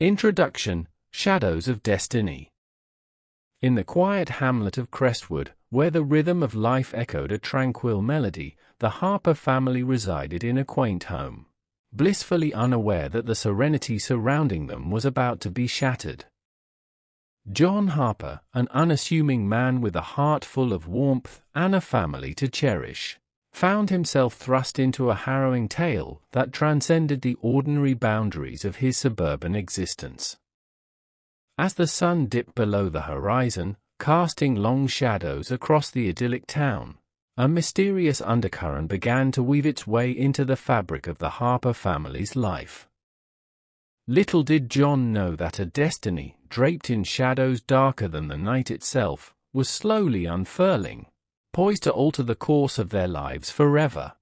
Introduction: Shadows of Destiny. In the quiet hamlet of Crestwood, where the rhythm of life echoed a tranquil melody, the Harper family resided in a quaint home, blissfully unaware that the serenity surrounding them was about to be shattered. John Harper, an unassuming man with a heart full of warmth and a family to cherish, found himself thrust into a harrowing tale that transcended the ordinary boundaries of his suburban existence. As the sun dipped below the horizon, casting long shadows across the idyllic town, a mysterious undercurrent began to weave its way into the fabric of the Harper family's life. Little did John know that a destiny, draped in shadows darker than the night itself, was slowly unfurling, poised to alter the course of their lives forever.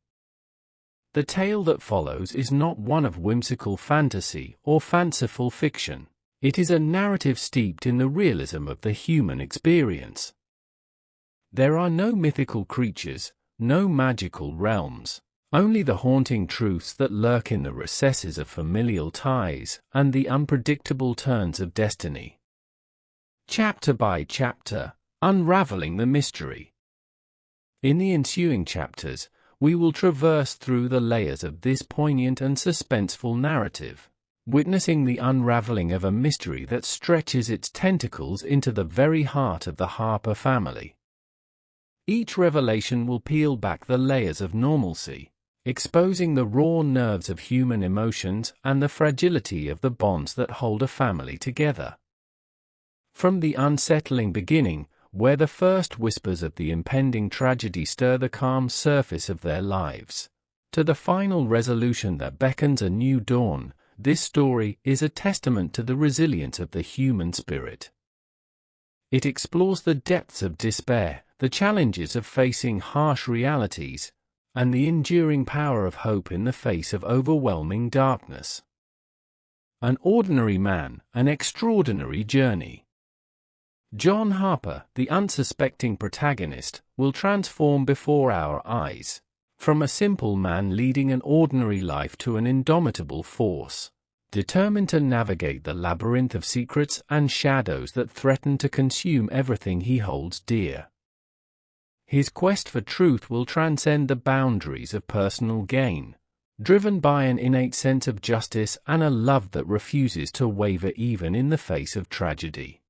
The tale that follows is not one of whimsical fantasy or fanciful fiction. It is a narrative steeped in the realism of the human experience. There are no mythical creatures, no magical realms, only the haunting truths that lurk in the recesses of familial ties and the unpredictable turns of destiny. Chapter by chapter, unraveling the mystery. In the ensuing chapters, we will traverse through the layers of this poignant and suspenseful narrative, witnessing the unraveling of a mystery that stretches its tentacles into the very heart of the Harper family. Each revelation will peel back the layers of normalcy, exposing the raw nerves of human emotions and the fragility of the bonds that hold a family together. From the unsettling beginning, where the first whispers of the impending tragedy stir the calm surface of their lives, to the final resolution that beckons a new dawn, this story is a testament to the resilience of the human spirit. It explores the depths of despair, the challenges of facing harsh realities, and the enduring power of hope in the face of overwhelming darkness. An ordinary man, an extraordinary journey. John Harper, the unsuspecting protagonist, will transform before our eyes, from a simple man leading an ordinary life to an indomitable force, determined to navigate the labyrinth of secrets and shadows that threaten to consume everything he holds dear. His quest for truth will transcend the boundaries of personal gain, driven by an innate sense of justice and a love that refuses to waver even in the face of tragedy.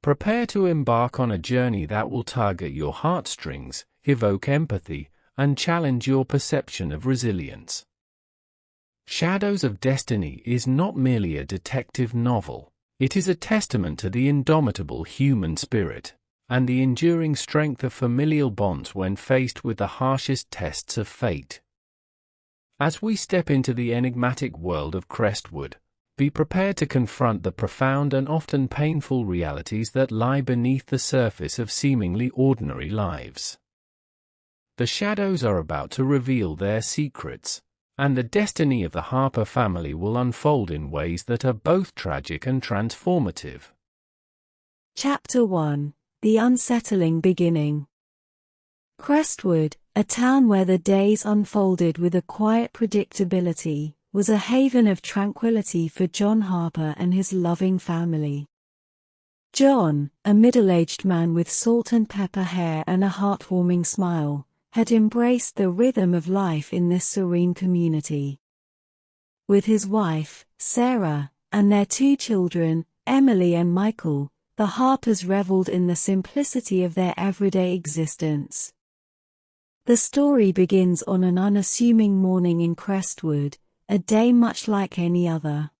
Prepare to embark on a journey that will tug at your heartstrings, evoke empathy, and challenge your perception of resilience. Shadows of Destiny is not merely a detective novel, it is a testament to the indomitable human spirit, and the enduring strength of familial bonds when faced with the harshest tests of fate. As we step into the enigmatic world of Crestwood, be prepared to confront the profound and often painful realities that lie beneath the surface of seemingly ordinary lives. The shadows are about to reveal their secrets, and the destiny of the Harper family will unfold in ways that are both tragic and transformative. Chapter 1: The Unsettling Beginning. Crestwood, a town where the days unfolded with a quiet predictability, was a haven of tranquility for John Harper and his loving family. John, a middle-aged man with salt and pepper hair and a heartwarming smile, had embraced the rhythm of life in this serene community. With his wife, Sarah, and their 2 children, Emily and Michael, the Harpers reveled in the simplicity of their everyday existence. The story begins on an unassuming morning in Crestwood, a day much like any other.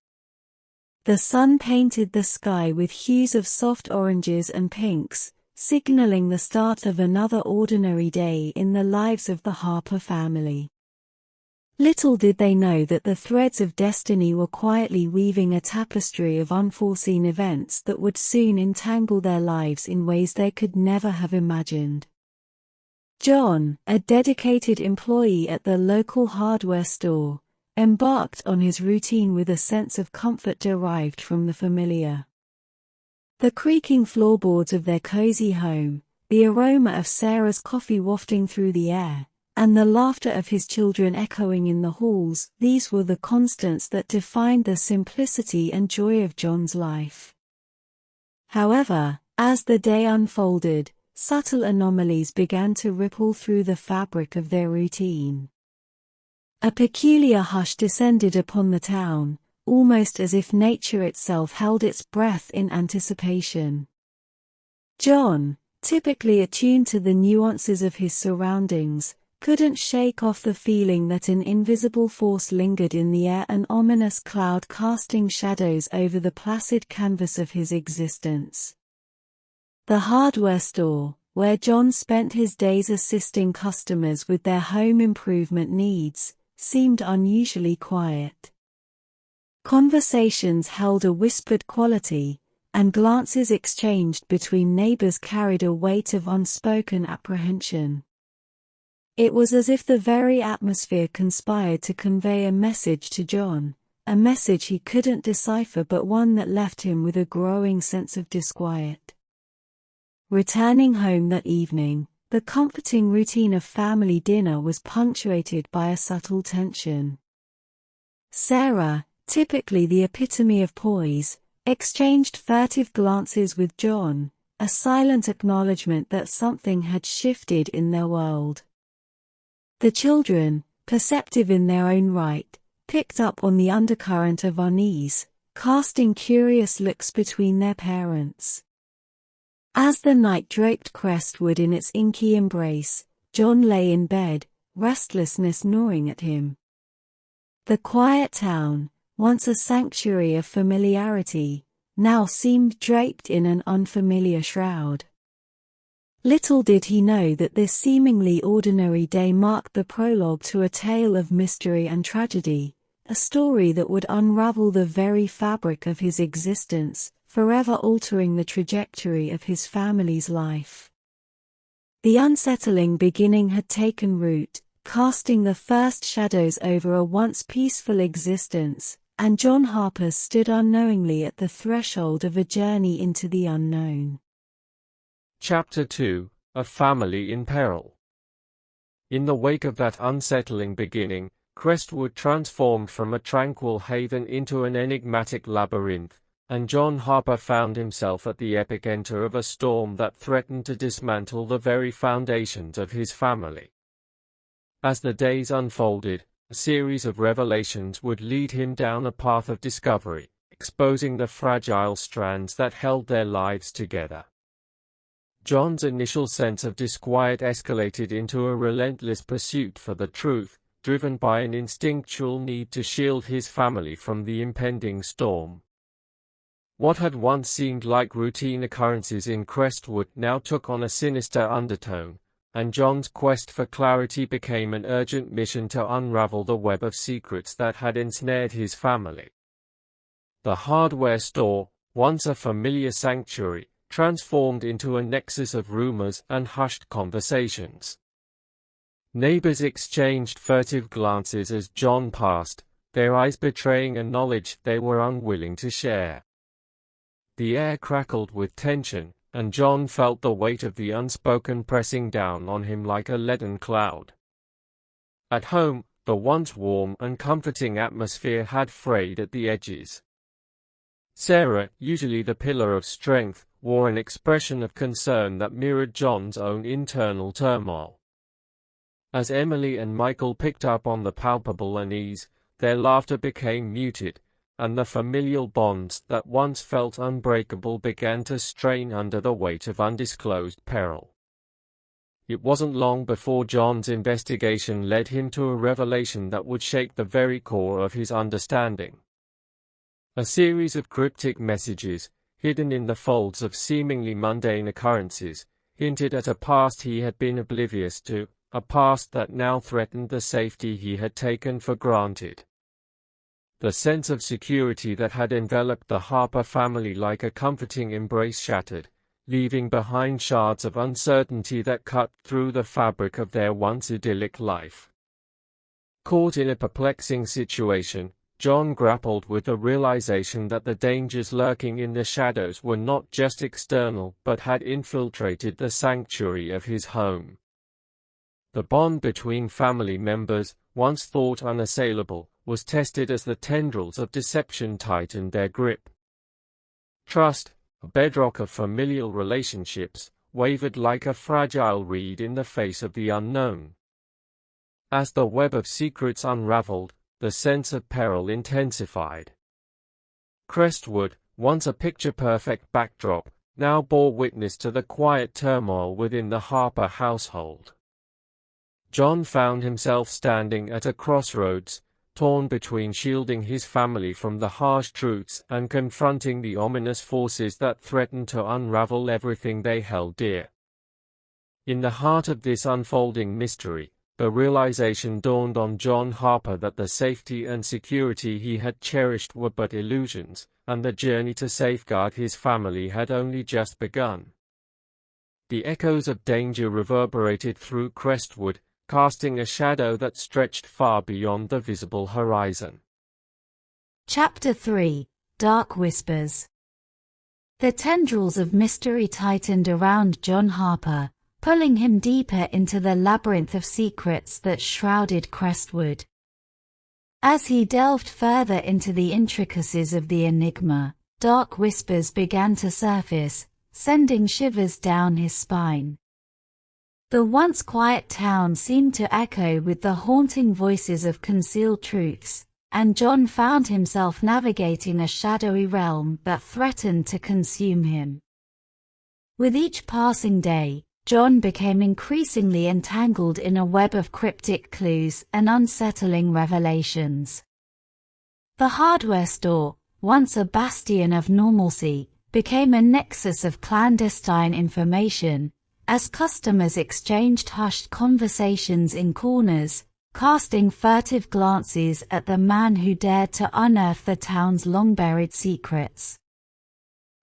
The sun painted the sky with hues of soft oranges and pinks, signaling the start of another ordinary day in the lives of the Harper family. Little did they know that the threads of destiny were quietly weaving a tapestry of unforeseen events that would soon entangle their lives in ways they could never have imagined. John, a dedicated employee at the local hardware store, embarked on his routine with a sense of comfort derived from the familiar. The creaking floorboards of their cozy home, the aroma of Sarah's coffee wafting through the air, and the laughter of his children echoing in the halls, these were the constants that defined the simplicity and joy of John's life. However, as the day unfolded, subtle anomalies began to ripple through the fabric of their routine. A peculiar hush descended upon the town, almost as if nature itself held its breath in anticipation. John, typically attuned to the nuances of his surroundings, couldn't shake off the feeling that an invisible force lingered in the air, an ominous cloud casting shadows over the placid canvas of his existence. The hardware store, where John spent his days assisting customers with their home improvement needs, seemed unusually quiet. Conversations held a whispered quality, and glances exchanged between neighbors carried a weight of unspoken apprehension. It was as if the very atmosphere conspired to convey a message to John, a message he couldn't decipher but one that left him with a growing sense of disquiet. Returning home that evening, the comforting routine of family dinner was punctuated by a subtle tension. Sarah, typically the epitome of poise, exchanged furtive glances with John, a silent acknowledgement that something had shifted in their world. The children, perceptive in their own right, picked up on the undercurrent of unease, casting curious looks between their parents. As the night draped Crestwood in its inky embrace, John lay in bed, restlessness gnawing at him. The quiet town, once a sanctuary of familiarity, now seemed draped in an unfamiliar shroud. Little did he know that this seemingly ordinary day marked the prologue to a tale of mystery and tragedy, a story that would unravel the very fabric of his existence, forever altering the trajectory of his family's life. The unsettling beginning had taken root, casting the first shadows over a once peaceful existence, and John Harper stood unknowingly at the threshold of a journey into the unknown. Chapter 2: A Family in Peril. In the wake of that unsettling beginning, Crestwood transformed from a tranquil haven into an enigmatic labyrinth, and John Harper found himself at the epicenter of a storm that threatened to dismantle the very foundations of his family. As the days unfolded, a series of revelations would lead him down a path of discovery, exposing the fragile strands that held their lives together. John's initial sense of disquiet escalated into a relentless pursuit for the truth, driven by an instinctual need to shield his family from the impending storm. What had once seemed like routine occurrences in Crestwood now took on a sinister undertone, and John's quest for clarity became an urgent mission to unravel the web of secrets that had ensnared his family. The hardware store, once a familiar sanctuary, transformed into a nexus of rumors and hushed conversations. Neighbors exchanged furtive glances as John passed, their eyes betraying a knowledge they were unwilling to share. The air crackled with tension, and John felt the weight of the unspoken pressing down on him like a leaden cloud. At home, the once warm and comforting atmosphere had frayed at the edges. Sarah, usually the pillar of strength, wore an expression of concern that mirrored John's own internal turmoil. As Emily and Michael picked up on the palpable unease, their laughter became muted, and the familial bonds that once felt unbreakable began to strain under the weight of undisclosed peril. It wasn't long before John's investigation led him to a revelation that would shake the very core of his understanding. A series of cryptic messages, hidden in the folds of seemingly mundane occurrences, hinted at a past he had been oblivious to, a past that now threatened the safety he had taken for granted. The sense of security that had enveloped the Harper family like a comforting embrace shattered, leaving behind shards of uncertainty that cut through the fabric of their once idyllic life. Caught in a perplexing situation, John grappled with the realization that the dangers lurking in the shadows were not just external but had infiltrated the sanctuary of his home. The bond between family members, once thought unassailable, was tested as the tendrils of deception tightened their grip. Trust, a bedrock of familial relationships, wavered like a fragile reed in the face of the unknown. As the web of secrets unraveled, the sense of peril intensified. Crestwood, once a picture-perfect backdrop, now bore witness to the quiet turmoil within the Harper household. John found himself standing at a crossroads, torn between shielding his family from the harsh truths and confronting the ominous forces that threatened to unravel everything they held dear. In the heart of this unfolding mystery, the realization dawned on John Harper that the safety and security he had cherished were but illusions, and the journey to safeguard his family had only just begun. The echoes of danger reverberated through Crestwood, casting a shadow that stretched far beyond the visible horizon. Chapter 3: Dark Whispers. The tendrils of mystery tightened around John Harper, pulling him deeper into the labyrinth of secrets that shrouded Crestwood. As he delved further into the intricacies of the enigma, dark whispers began to surface, sending shivers down his spine. The once quiet town seemed to echo with the haunting voices of concealed truths, and John found himself navigating a shadowy realm that threatened to consume him. With each passing day, John became increasingly entangled in a web of cryptic clues and unsettling revelations. The hardware store, once a bastion of normalcy, became a nexus of clandestine information, as customers exchanged hushed conversations in corners, casting furtive glances at the man who dared to unearth the town's long-buried secrets.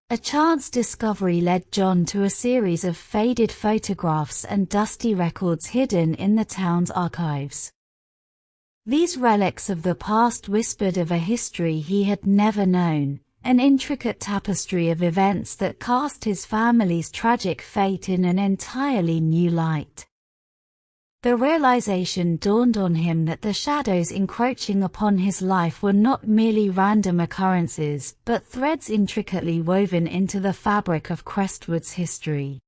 A chance discovery led John to a series of faded photographs and dusty records hidden in the town's archives. These relics of the past whispered of a history he had never known, an intricate tapestry of events that cast his family's tragic fate in an entirely new light. The realization dawned on him that the shadows encroaching upon his life were not merely random occurrences, but threads intricately woven into the fabric of Crestwood's history.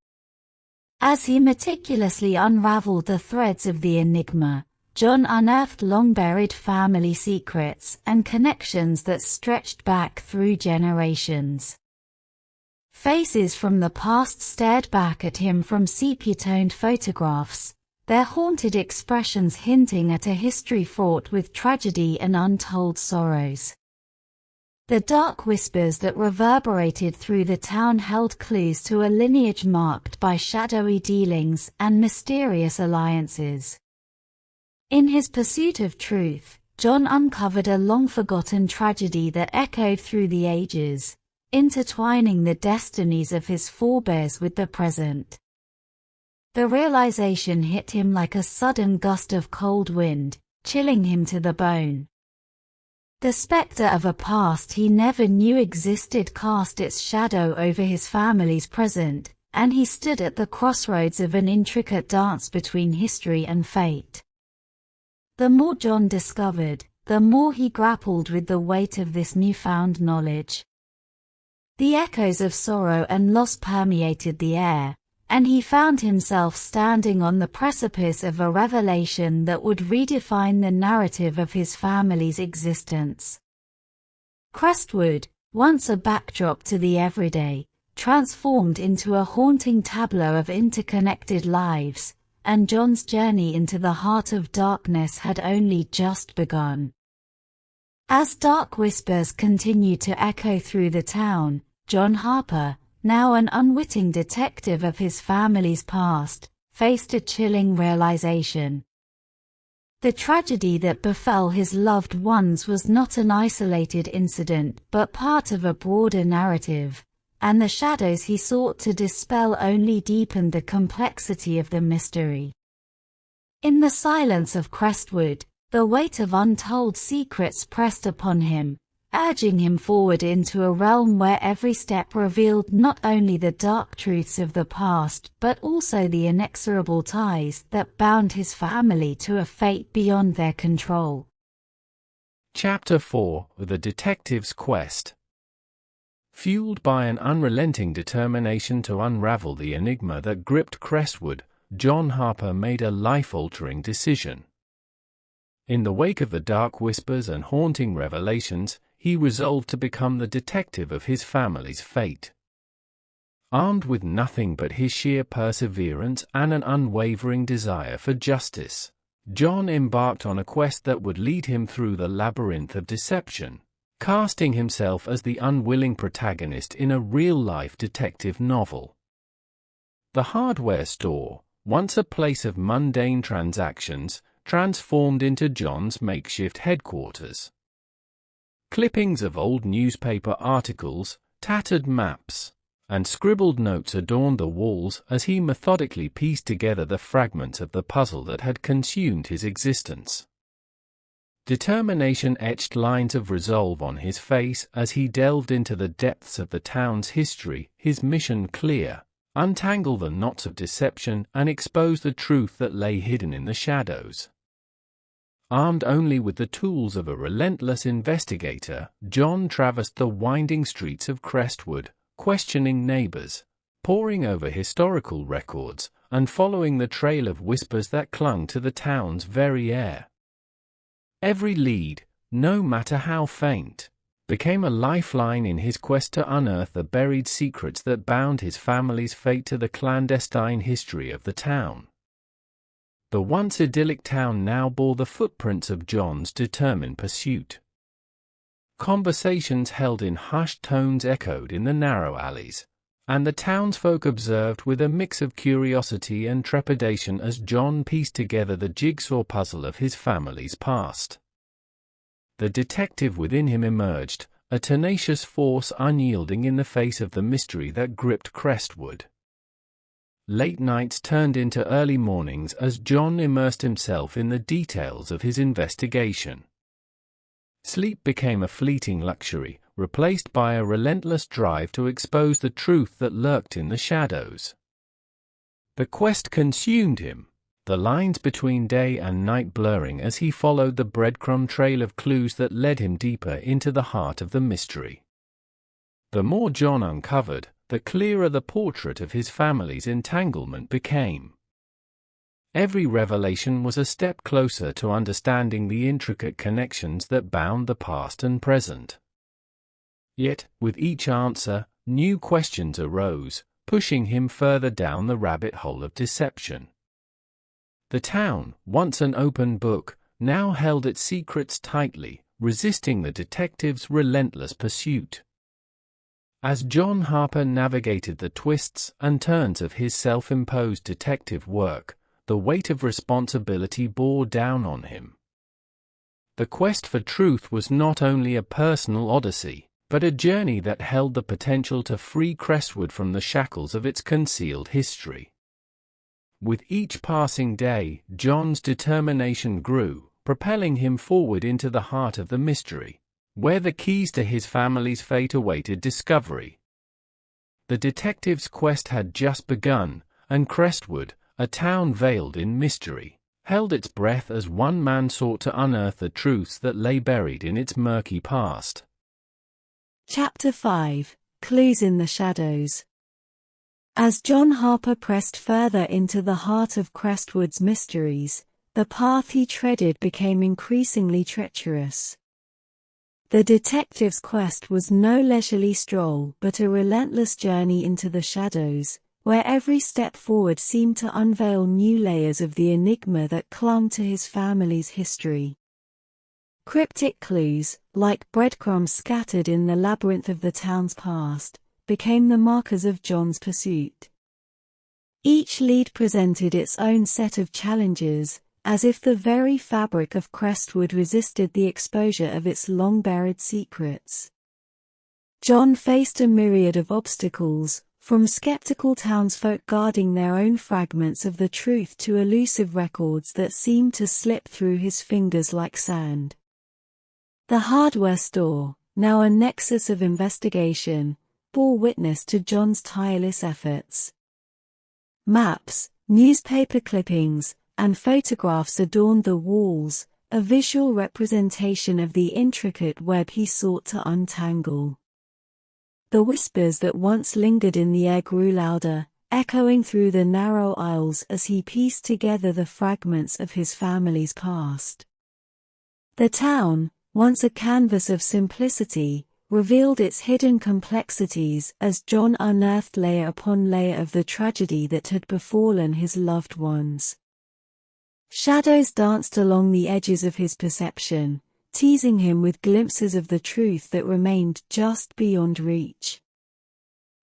As he meticulously unraveled the threads of the enigma, John unearthed long-buried family secrets and connections that stretched back through generations. Faces from the past stared back at him from sepia-toned photographs, their haunted expressions hinting at a history fraught with tragedy and untold sorrows. The dark whispers that reverberated through the town held clues to a lineage marked by shadowy dealings and mysterious alliances. In his pursuit of truth, John uncovered a long-forgotten tragedy that echoed through the ages, intertwining the destinies of his forebears with the present. The realization hit him like a sudden gust of cold wind, chilling him to the bone. The specter of a past he never knew existed cast its shadow over his family's present, and he stood at the crossroads of an intricate dance between history and fate. The more John discovered, the more he grappled with the weight of this newfound knowledge. The echoes of sorrow and loss permeated the air, and he found himself standing on the precipice of a revelation that would redefine the narrative of his family's existence. Crestwood, once a backdrop to the everyday, transformed into a haunting tableau of interconnected lives, and John's journey into the heart of darkness had only just begun. As dark whispers continued to echo through the town, John Harper, now an unwitting detective of his family's past, faced a chilling realization. The tragedy that befell his loved ones was not an isolated incident but part of a broader narrative, and the shadows he sought to dispel only deepened the complexity of the mystery. In the silence of Crestwood, the weight of untold secrets pressed upon him, urging him forward into a realm where every step revealed not only the dark truths of the past but also the inexorable ties that bound his family to a fate beyond their control. Chapter 4: The Detective's Quest. Fueled by an unrelenting determination to unravel the enigma that gripped Crestwood, John Harper made a life-altering decision. In the wake of the dark whispers and haunting revelations, he resolved to become the detective of his family's fate. Armed with nothing but his sheer perseverance and an unwavering desire for justice, John embarked on a quest that would lead him through the labyrinth of deception, casting himself as the unwilling protagonist in a real-life detective novel. The hardware store, once a place of mundane transactions, transformed into John's makeshift headquarters. Clippings of old newspaper articles, tattered maps, and scribbled notes adorned the walls as he methodically pieced together the fragments of the puzzle that had consumed his existence. Determination etched lines of resolve on his face as he delved into the depths of the town's history, his mission clear: untangle the knots of deception and expose the truth that lay hidden in the shadows. Armed only with the tools of a relentless investigator, John traversed the winding streets of Crestwood, questioning neighbors, poring over historical records, and following the trail of whispers that clung to the town's very air. Every lead, no matter how faint, became a lifeline in his quest to unearth the buried secrets that bound his family's fate to the clandestine history of the town. The once idyllic town now bore the footprints of John's determined pursuit. Conversations held in hushed tones echoed in the narrow alleys, and the townsfolk observed with a mix of curiosity and trepidation as John pieced together the jigsaw puzzle of his family's past. The detective within him emerged, a tenacious force unyielding in the face of the mystery that gripped Crestwood. Late nights turned into early mornings as John immersed himself in the details of his investigation. Sleep became a fleeting luxury, replaced by a relentless drive to expose the truth that lurked in the shadows. The quest consumed him, the lines between day and night blurring as he followed the breadcrumb trail of clues that led him deeper into the heart of the mystery. The more John uncovered, the clearer the portrait of his family's entanglement became. Every revelation was a step closer to understanding the intricate connections that bound the past and present. Yet, with each answer, new questions arose, pushing him further down the rabbit hole of deception. The town, once an open book, now held its secrets tightly, resisting the detective's relentless pursuit. As John Harper navigated the twists and turns of his self-imposed detective work, the weight of responsibility bore down on him. The quest for truth was not only a personal odyssey, but a journey that held the potential to free Crestwood from the shackles of its concealed history. With each passing day, John's determination grew, propelling him forward into the heart of the mystery, where the keys to his family's fate awaited discovery. The detective's quest had just begun, and Crestwood, a town veiled in mystery, held its breath as one man sought to unearth the truths that lay buried in its murky past. Chapter 5: Clues in the Shadows. As John Harper pressed further into the heart of Crestwood's mysteries, the path he treaded became increasingly treacherous. The detective's quest was no leisurely stroll but a relentless journey into the shadows, where every step forward seemed to unveil new layers of the enigma that clung to his family's history. Cryptic clues, like breadcrumbs scattered in the labyrinth of the town's past, became the markers of John's pursuit. Each lead presented its own set of challenges, as if the very fabric of Crestwood resisted the exposure of its long-buried secrets. John faced a myriad of obstacles, from skeptical townsfolk guarding their own fragments of the truth to elusive records that seemed to slip through his fingers like sand. The hardware store, now a nexus of investigation, bore witness to John's tireless efforts. Maps, newspaper clippings, and photographs adorned the walls, a visual representation of the intricate web he sought to untangle. The whispers that once lingered in the air grew louder, echoing through the narrow aisles as he pieced together the fragments of his family's past. The town, once a canvas of simplicity, revealed its hidden complexities as John unearthed layer upon layer of the tragedy that had befallen his loved ones. Shadows danced along the edges of his perception, teasing him with glimpses of the truth that remained just beyond reach.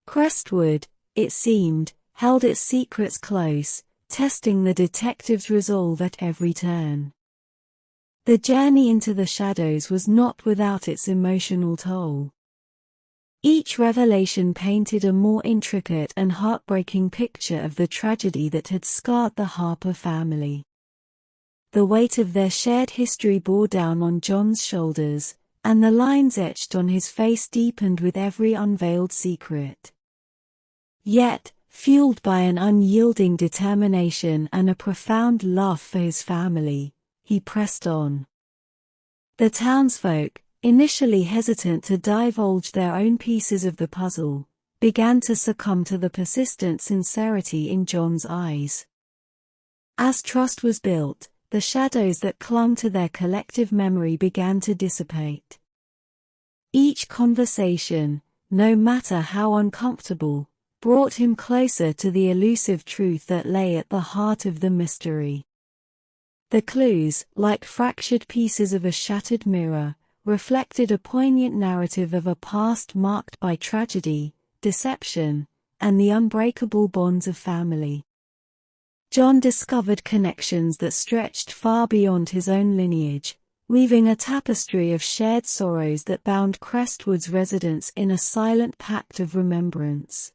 Crestwood, it seemed, held its secrets close, testing the detective's resolve at every turn. The journey into the shadows was not without its emotional toll. Each revelation painted a more intricate and heartbreaking picture of the tragedy that had scarred the Harper family. The weight of their shared history bore down on John's shoulders, and the lines etched on his face deepened with every unveiled secret. Yet, fueled by an unyielding determination and a profound love for his family, he pressed on. The townsfolk, initially hesitant to divulge their own pieces of the puzzle, began to succumb to the persistent sincerity in John's eyes. As trust was built, the shadows that clung to their collective memory began to dissipate. Each conversation, no matter how uncomfortable, brought him closer to the elusive truth that lay at the heart of the mystery. The clues, like fractured pieces of a shattered mirror, reflected a poignant narrative of a past marked by tragedy, deception, and the unbreakable bonds of family. John discovered connections that stretched far beyond his own lineage, weaving a tapestry of shared sorrows that bound Crestwood's residents in a silent pact of remembrance.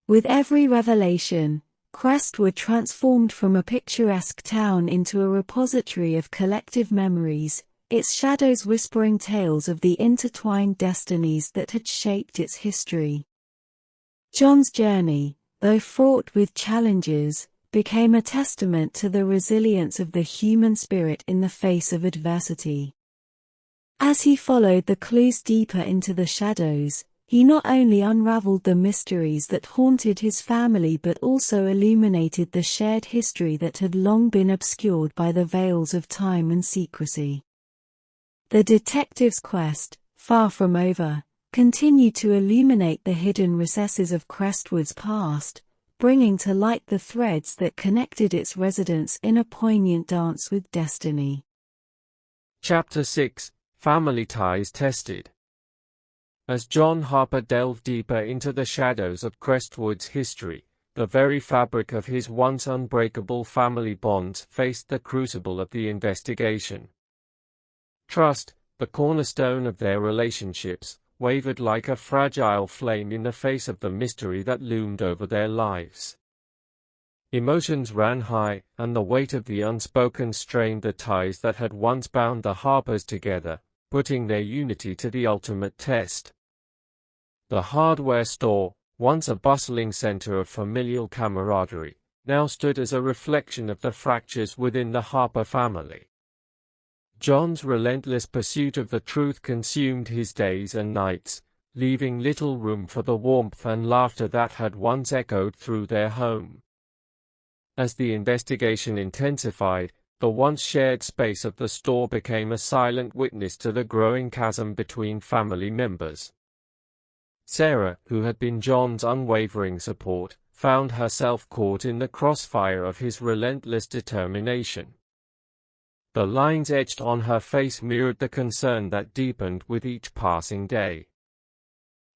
With every revelation, Crestwood transformed from a picturesque town into a repository of collective memories, its shadows whispering tales of the intertwined destinies that had shaped its history. John's journey, though fraught with challenges, became a testament to the resilience of the human spirit in the face of adversity. As he followed the clues deeper into the shadows, he not only unraveled the mysteries that haunted his family but also illuminated the shared history that had long been obscured by the veils of time and secrecy. The detective's quest, far from over, continued to illuminate the hidden recesses of Crestwood's past, bringing to light the threads that connected its residents in a poignant dance with destiny. Chapter 6: Family Ties Tested. As John Harper delved deeper into the shadows of Crestwood's history, the very fabric of his once unbreakable family bonds faced the crucible of the investigation. Trust, the cornerstone of their relationships, wavered like a fragile flame in the face of the mystery that loomed over their lives. Emotions ran high, and the weight of the unspoken strained the ties that had once bound the Harpers together, putting their unity to the ultimate test. The hardware store, once a bustling center of familial camaraderie, now stood as a reflection of the fractures within the Harper family. John's relentless pursuit of the truth consumed his days and nights, leaving little room for the warmth and laughter that had once echoed through their home. As the investigation intensified, the once shared space of the store became a silent witness to the growing chasm between family members. Sarah, who had been John's unwavering support, found herself caught in the crossfire of his relentless determination. The lines etched on her face mirrored the concern that deepened with each passing day.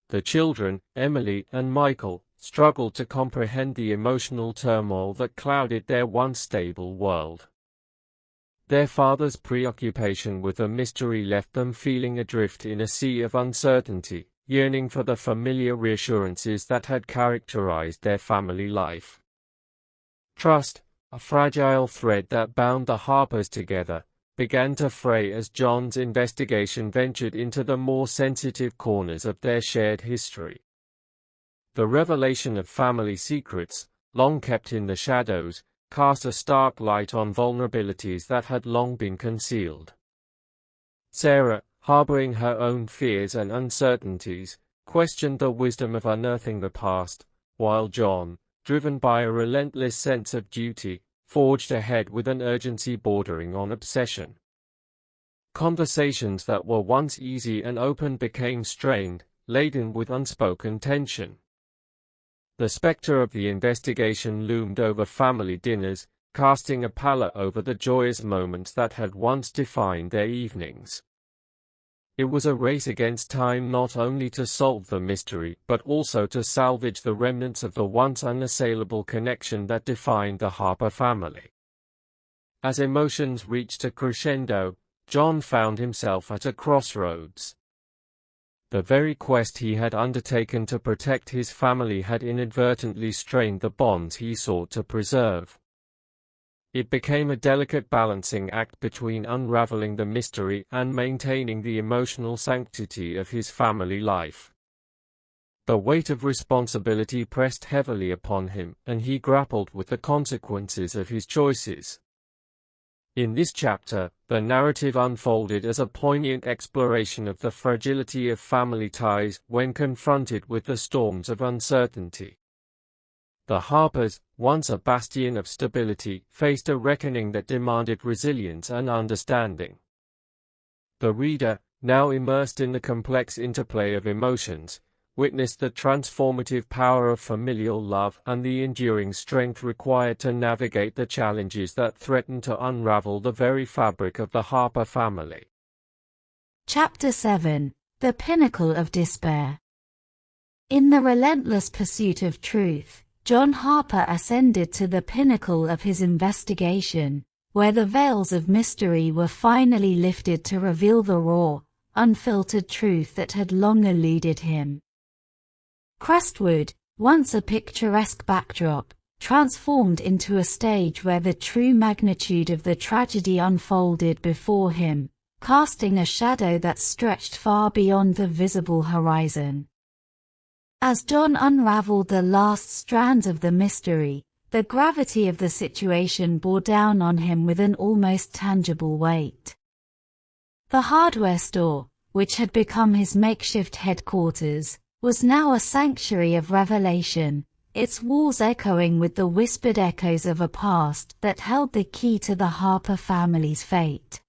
The children, Emily and Michael, struggled to comprehend the emotional turmoil that clouded their once stable world. Their father's preoccupation with the mystery left them feeling adrift in a sea of uncertainty, yearning for the familiar reassurances that had characterized their family life. Trust, a fragile thread that bound the Harpers together, began to fray as John's investigation ventured into the more sensitive corners of their shared history. The revelation of family secrets, long kept in the shadows, cast a stark light on vulnerabilities that had long been concealed. Sarah, harboring her own fears and uncertainties, questioned the wisdom of unearthing the past, while John, driven by a relentless sense of duty, forged ahead with an urgency bordering on obsession. Conversations that were once easy and open became strained, laden with unspoken tension. The specter of the investigation loomed over family dinners, casting a pallor over the joyous moments that had once defined their evenings. It was a race against time, not only to solve the mystery, but also to salvage the remnants of the once unassailable connection that defined the Harper family. As emotions reached a crescendo, John found himself at a crossroads. The very quest he had undertaken to protect his family had inadvertently strained the bonds he sought to preserve. It became a delicate balancing act between unraveling the mystery and maintaining the emotional sanctity of his family life. The weight of responsibility pressed heavily upon him, and he grappled with the consequences of his choices. In this chapter, the narrative unfolded as a poignant exploration of the fragility of family ties when confronted with the storms of uncertainty. The Harpers, once a bastion of stability, faced a reckoning that demanded resilience and understanding. The reader, now immersed in the complex interplay of emotions, witnessed the transformative power of familial love and the enduring strength required to navigate the challenges that threatened to unravel the very fabric of the Harper family. Chapter 7: The Pinnacle of Despair. In the relentless pursuit of truth, John Harper ascended to the pinnacle of his investigation, where the veils of mystery were finally lifted to reveal the raw, unfiltered truth that had long eluded him. Crestwood, once a picturesque backdrop, transformed into a stage where the true magnitude of the tragedy unfolded before him, casting a shadow that stretched far beyond the visible horizon. As John unraveled the last strands of the mystery, the gravity of the situation bore down on him with an almost tangible weight. The hardware store, which had become his makeshift headquarters, was now a sanctuary of revelation, its walls echoing with the whispered echoes of a past that held the key to the Harper family's fate.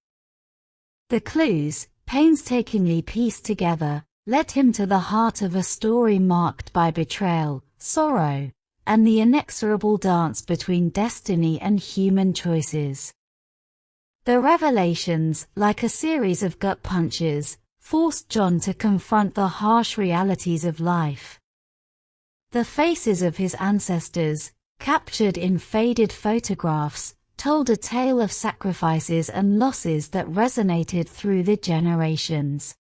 The clues, painstakingly pieced together, led him to the heart of a story marked by betrayal, sorrow, and the inexorable dance between destiny and human choices. The revelations, like a series of gut punches, forced John to confront the harsh realities of life. The faces of his ancestors, captured in faded photographs, told a tale of sacrifices and losses that resonated through the generations.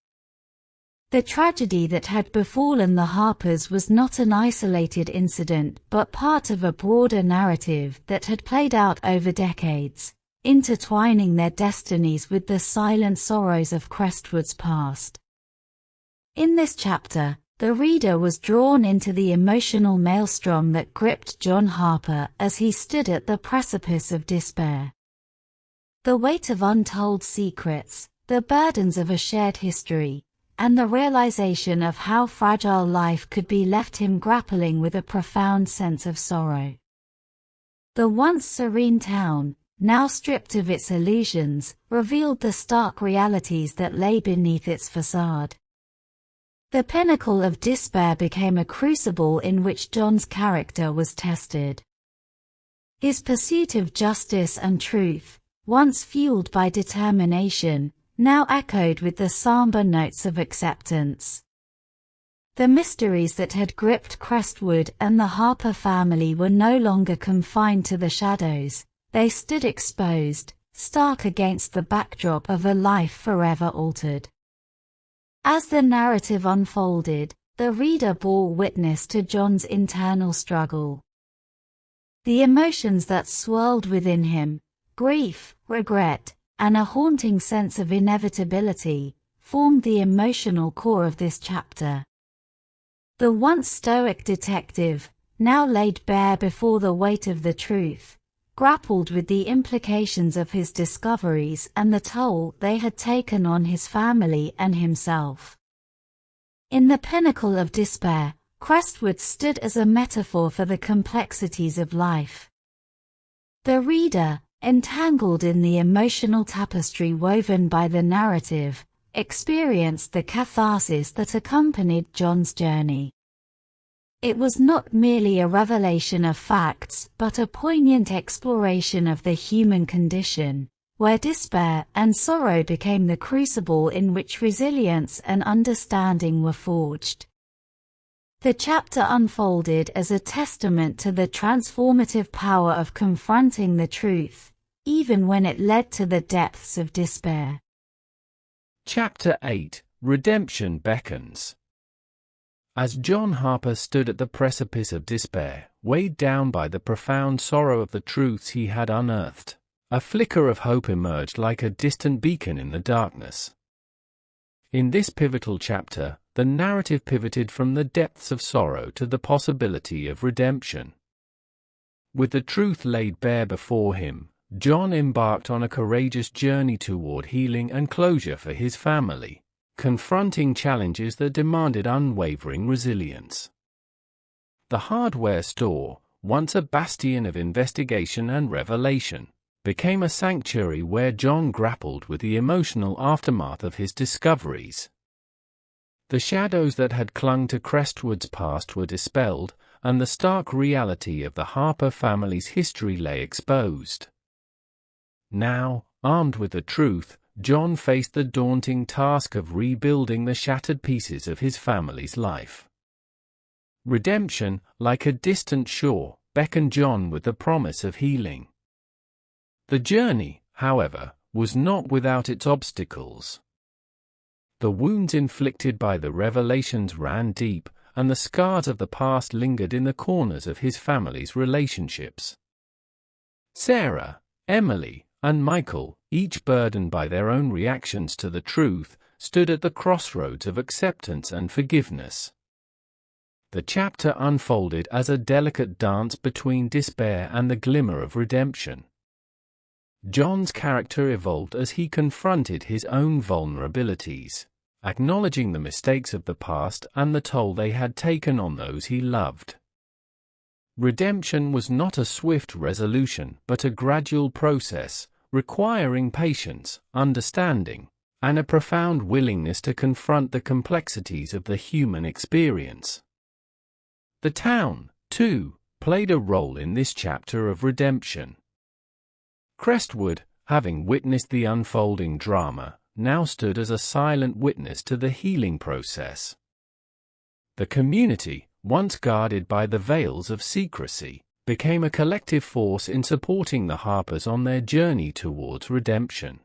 The tragedy that had befallen the Harpers was not an isolated incident but part of a broader narrative that had played out over decades, intertwining their destinies with the silent sorrows of Crestwood's past. In this chapter, the reader was drawn into the emotional maelstrom that gripped John Harper as he stood at the precipice of despair. The weight of untold secrets, the burdens of a shared history, and the realization of how fragile life could be left him grappling with a profound sense of sorrow. The once serene town, now stripped of its illusions, revealed the stark realities that lay beneath its facade. The pinnacle of despair became a crucible in which John's character was tested. His pursuit of justice and truth, once fueled by determination, now echoed with the somber notes of acceptance. The mysteries that had gripped Crestwood and the Harper family were no longer confined to the shadows, they stood exposed, stark against the backdrop of a life forever altered. As the narrative unfolded, the reader bore witness to John's internal struggle. The emotions that swirled within him, grief, regret, and a haunting sense of inevitability, formed the emotional core of this chapter. The once stoic detective, now laid bare before the weight of the truth, grappled with the implications of his discoveries and the toll they had taken on his family and himself. In the pinnacle of despair, Crestwood stood as a metaphor for the complexities of life. The reader, entangled in the emotional tapestry woven by the narrative, experienced the catharsis that accompanied John's journey. It was not merely a revelation of facts, but a poignant exploration of the human condition, where despair and sorrow became the crucible in which resilience and understanding were forged. The chapter unfolded as a testament to the transformative power of confronting the truth, even when it led to the depths of despair. Chapter 8: Redemption Beckons. As John Harper stood at the precipice of despair, weighed down by the profound sorrow of the truths he had unearthed, a flicker of hope emerged like a distant beacon in the darkness. In this pivotal chapter, the narrative pivoted from the depths of sorrow to the possibility of redemption. With the truth laid bare before him, John embarked on a courageous journey toward healing and closure for his family, confronting challenges that demanded unwavering resilience. The hardware store, once a bastion of investigation and revelation, became a sanctuary where John grappled with the emotional aftermath of his discoveries. The shadows that had clung to Crestwood's past were dispelled, and the stark reality of the Harper family's history lay exposed. Now, armed with the truth, John faced the daunting task of rebuilding the shattered pieces of his family's life. Redemption, like a distant shore, beckoned John with the promise of healing. The journey, however, was not without its obstacles. The wounds inflicted by the revelations ran deep, and the scars of the past lingered in the corners of his family's relationships. Sarah, Emily, and Michael, each burdened by their own reactions to the truth, stood at the crossroads of acceptance and forgiveness. The chapter unfolded as a delicate dance between despair and the glimmer of redemption. John's character evolved as he confronted his own vulnerabilities, acknowledging the mistakes of the past and the toll they had taken on those he loved. Redemption was not a swift resolution, but a gradual process, requiring patience, understanding, and a profound willingness to confront the complexities of the human experience. The town, too, played a role in this chapter of redemption. Crestwood, having witnessed the unfolding drama, now stood as a silent witness to the healing process. The community, once guarded by the veils of secrecy, became a collective force in supporting the Harpers on their journey towards redemption.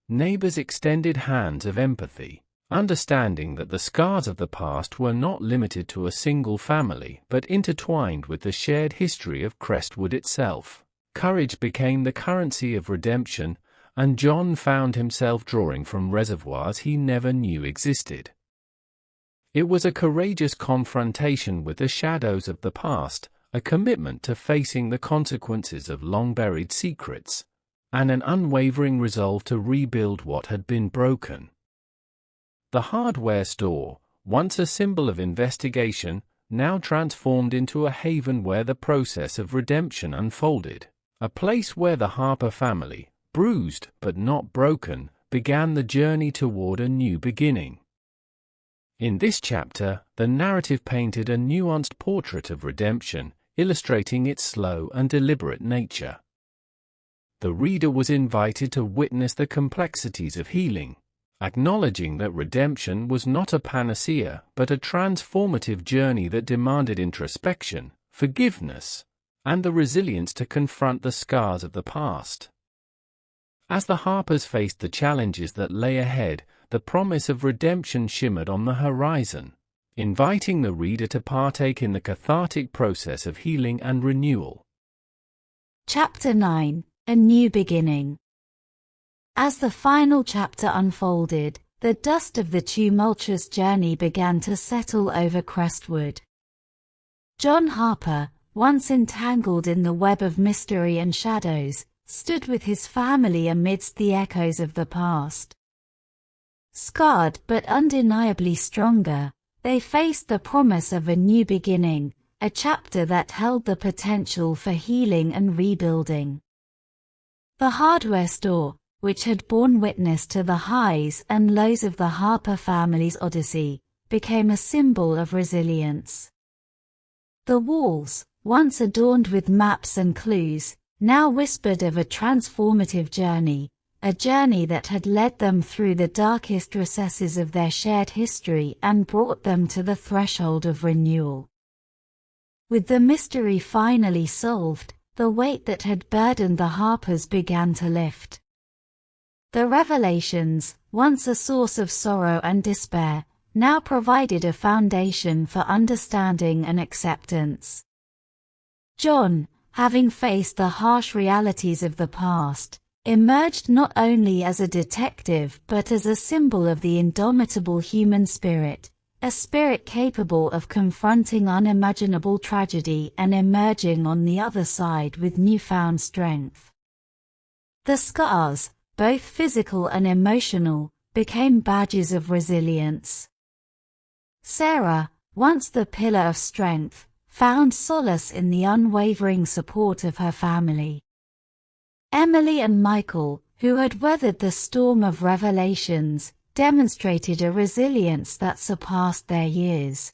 Neighbors extended hands of empathy, understanding that the scars of the past were not limited to a single family but intertwined with the shared history of Crestwood itself. Courage became the currency of redemption, and John found himself drawing from reservoirs he never knew existed. It was a courageous confrontation with the shadows of the past, a commitment to facing the consequences of long-buried secrets, and an unwavering resolve to rebuild what had been broken. The hardware store, once a symbol of investigation, now transformed into a haven where the process of redemption unfolded, a place where the Harper family, bruised but not broken, began the journey toward a new beginning. In this chapter, the narrative painted a nuanced portrait of redemption, illustrating its slow and deliberate nature. The reader was invited to witness the complexities of healing, acknowledging that redemption was not a panacea but a transformative journey that demanded introspection, forgiveness, and the resilience to confront the scars of the past. As the Harpers faced the challenges that lay ahead, the promise of redemption shimmered on the horizon, inviting the reader to partake in the cathartic process of healing and renewal. Chapter 9: A New Beginning. As the final chapter unfolded, the dust of the tumultuous journey began to settle over Crestwood. John Harper, once entangled in the web of mystery and shadows, stood with his family amidst the echoes of the past. Scarred but undeniably stronger, they faced the promise of a new beginning, a chapter that held the potential for healing and rebuilding. The hardware store, which had borne witness to the highs and lows of the Harper family's odyssey, became a symbol of resilience. The walls, once adorned with maps and clues, now whispered of a transformative journey, a journey that had led them through the darkest recesses of their shared history and brought them to the threshold of renewal. With the mystery finally solved, the weight that had burdened the Harpers began to lift. The revelations, once a source of sorrow and despair, now provided a foundation for understanding and acceptance. John, having faced the harsh realities of the past, emerged not only as a detective but as a symbol of the indomitable human spirit, a spirit capable of confronting unimaginable tragedy and emerging on the other side with newfound strength. The scars, both physical and emotional, became badges of resilience. Sarah, once the pillar of strength, found solace in the unwavering support of her family. Emily and Michael, who had weathered the storm of revelations, demonstrated a resilience that surpassed their years.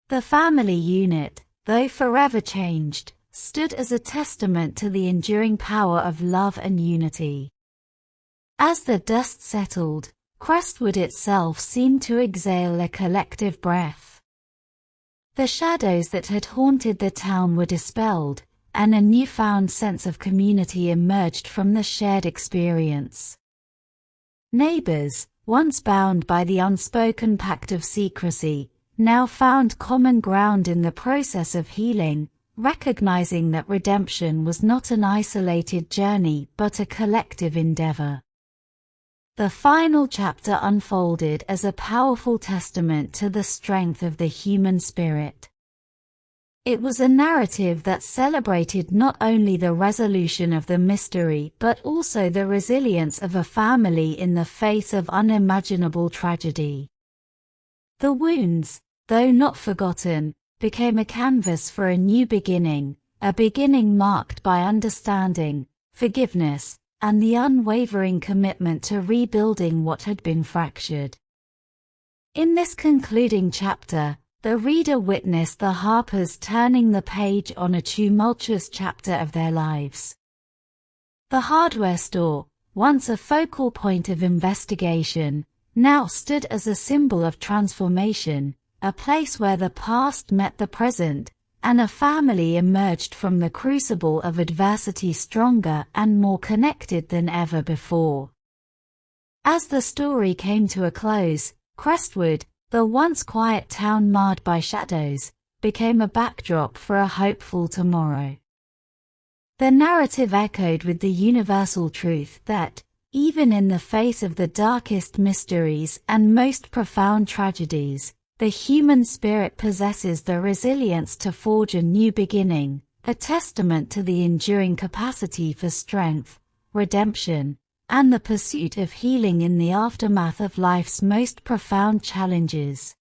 The family unit, though forever changed, stood as a testament to the enduring power of love and unity. As the dust settled, Crestwood itself seemed to exhale a collective breath. The shadows that had haunted the town were dispelled, and a newfound sense of community emerged from the shared experience. Neighbors, once bound by the unspoken pact of secrecy, now found common ground in the process of healing, recognizing that redemption was not an isolated journey but a collective endeavor. The final chapter unfolded as a powerful testament to the strength of the human spirit. It was a narrative that celebrated not only the resolution of the mystery but also the resilience of a family in the face of unimaginable tragedy. The wounds, though not forgotten, became a canvas for a new beginning, a beginning marked by understanding, forgiveness, and the unwavering commitment to rebuilding what had been fractured. In this concluding chapter, the reader witnessed the Harpers turning the page on a tumultuous chapter of their lives. The hardware store, once a focal point of investigation, now stood as a symbol of transformation, a place where the past met the present, and a family emerged from the crucible of adversity stronger and more connected than ever before. As the story came to a close, Crestwood, the once quiet town marred by shadows, became a backdrop for a hopeful tomorrow. The narrative echoed with the universal truth that, even in the face of the darkest mysteries and most profound tragedies, the human spirit possesses the resilience to forge a new beginning, a testament to the enduring capacity for strength, redemption, and the pursuit of healing in the aftermath of life's most profound challenges.